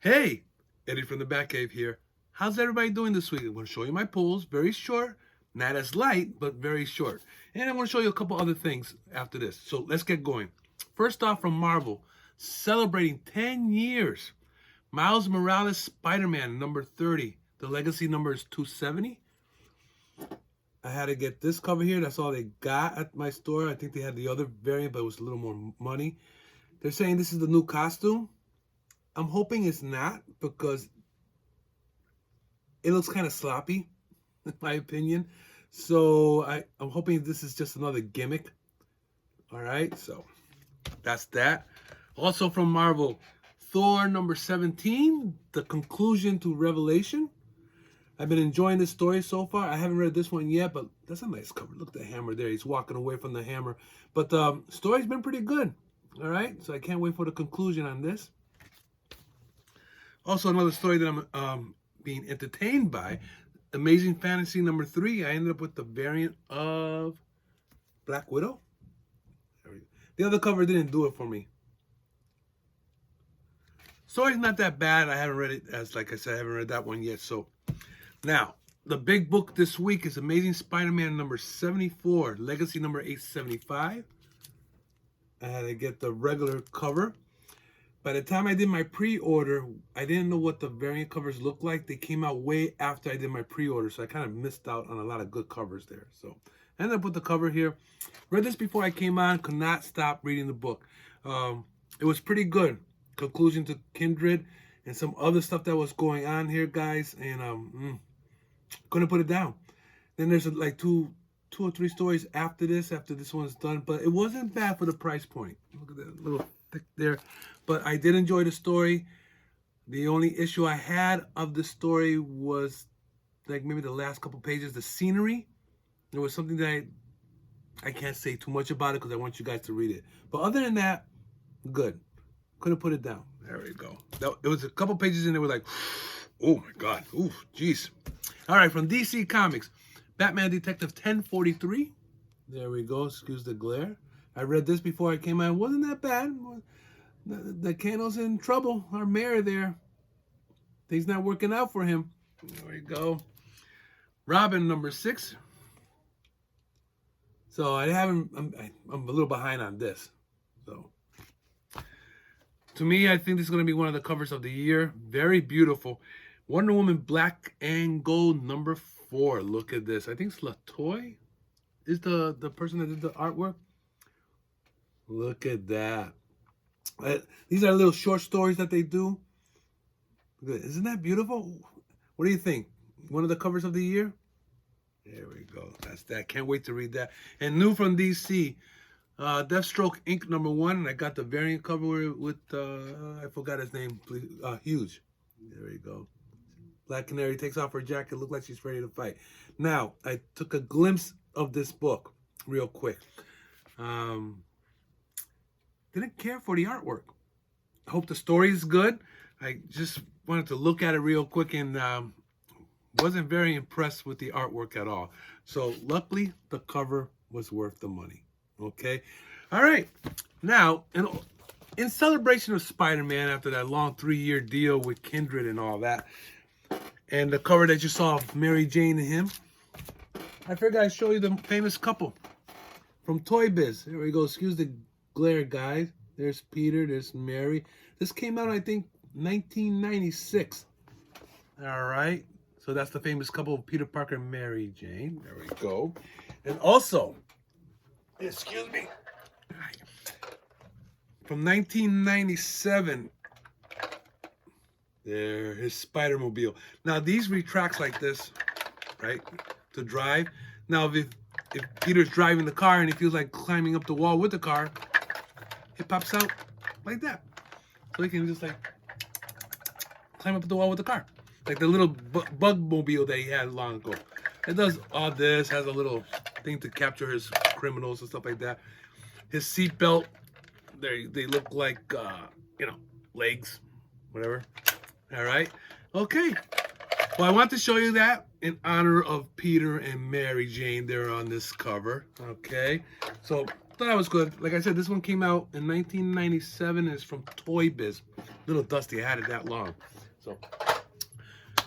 Hey, Eddie from the Batcave here. How's everybody doing this week? I'm going to show you my pulls, very short, not as light, but very short. And I'm going to show you a couple other things after this. So let's get going. First off, from Marvel, celebrating 10 years. Miles Morales Spider-Man number 30. The legacy number is 270. I had to get this cover here. That's all they got at my store. I think they had the other variant, but it was a little more money. They're saying this is the new costume. I'm hoping it's not, because it looks kind of sloppy, in my opinion. So I'm hoping this is just another gimmick. All right, so that's that. Also from Marvel, Thor number 17, the conclusion to Revelation. I've been enjoying this story so far. I haven't read this one yet, but that's a nice cover. Look at the hammer there. He's walking away from the hammer. But the story's been pretty good. All right, so I can't wait for the conclusion on this. Also, another story that I'm being entertained by, Amazing Fantasy number 3. I ended up with the variant of Black Widow. The other cover didn't do it for me. Story's not that bad. I haven't read it, as like I said, I haven't read that one yet. So now, the big book this week is Amazing Spider-Man number 74, Legacy number 875. I had to get the regular cover. By the time I did my pre-order, I didn't know what the variant covers looked like. They came out way after I did my pre-order, so I kind of missed out on a lot of good covers there. So I ended up with the cover here. Read this before I came on, could not stop reading the book. It was pretty good. Conclusion to Kindred and some other stuff that was going on here, guys, and couldn't put it down. Then there's like two or three stories after this one's done, but it wasn't bad for the price point. Look at that little thick there. But I did enjoy the story. The only issue I had of the story was like maybe the last couple pages, the scenery. There was something that I can't say too much about it because I want you guys to read it. But other than that, good. Couldn't put it down. There we go. There was a couple pages in there were like, oh my God. Ooh, jeez. All right, from DC Comics, Batman Detective 1043. There we go. Excuse the glare. I read this before I came out. It wasn't that bad. The Cano's in trouble. Our mayor there. Things not working out for him. There we go. Robin number 6. So I'm a little behind on this. So to me, I think this is going to be one of the covers of the year. Very beautiful. Wonder Woman Black and Gold number 4. Look at this. I think it's Latoy is the person that did the artwork. Look at that. These are little short stories that they do. Isn't that beautiful? What do you think? One of the covers of the year? There we go. That's that. Can't wait to read that. And new from DC, Deathstroke Inc. number 1. And I got the variant cover with, I forgot his name. Please, Huge. There we go. Black Canary takes off her jacket. Look like she's ready to fight. Now, I took a glimpse of this book real quick. Didn't care for the artwork. I hope the story is good. I just wanted to look at it real quick and wasn't very impressed with the artwork at all. So luckily, the cover was worth the money. Okay? All right. Now, in celebration of Spider-Man after that long 3-year deal with Kindred and all that, and the cover that you saw of Mary Jane and him, I figured I'd show you the famous couple from Toy Biz. There we go. Excuse the glare, guys. There's Peter, there's Mary. This came out, I think, 1996. All right. So that's the famous couple of Peter Parker and Mary Jane. There we go. And also, excuse me, from 1997, there, his Spider-Mobile. Now, these retracts like this, right, to drive. Now, if Peter's driving the car and he feels like climbing up the wall with the car, it pops out like that. So he can just like climb up the wall with the car. Like the little bug mobile that he had long ago. It does all this, has a little thing to capture his criminals and stuff like that. His seatbelt, they look like, legs, whatever. All right. Okay. Well, I want to show you that in honor of Peter and Mary Jane. They're on this cover. Okay. So Thought that was good. Like I said, this one came out in 1997 and it's from Toy Biz. Little dusty, I had it that long. So,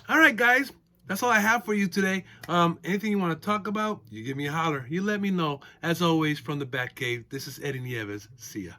all right, guys. That's all I have for you today. Anything you want to talk about, you give me a holler. You let me know. As always, from the Batcave, this is Eddie Nieves. See ya.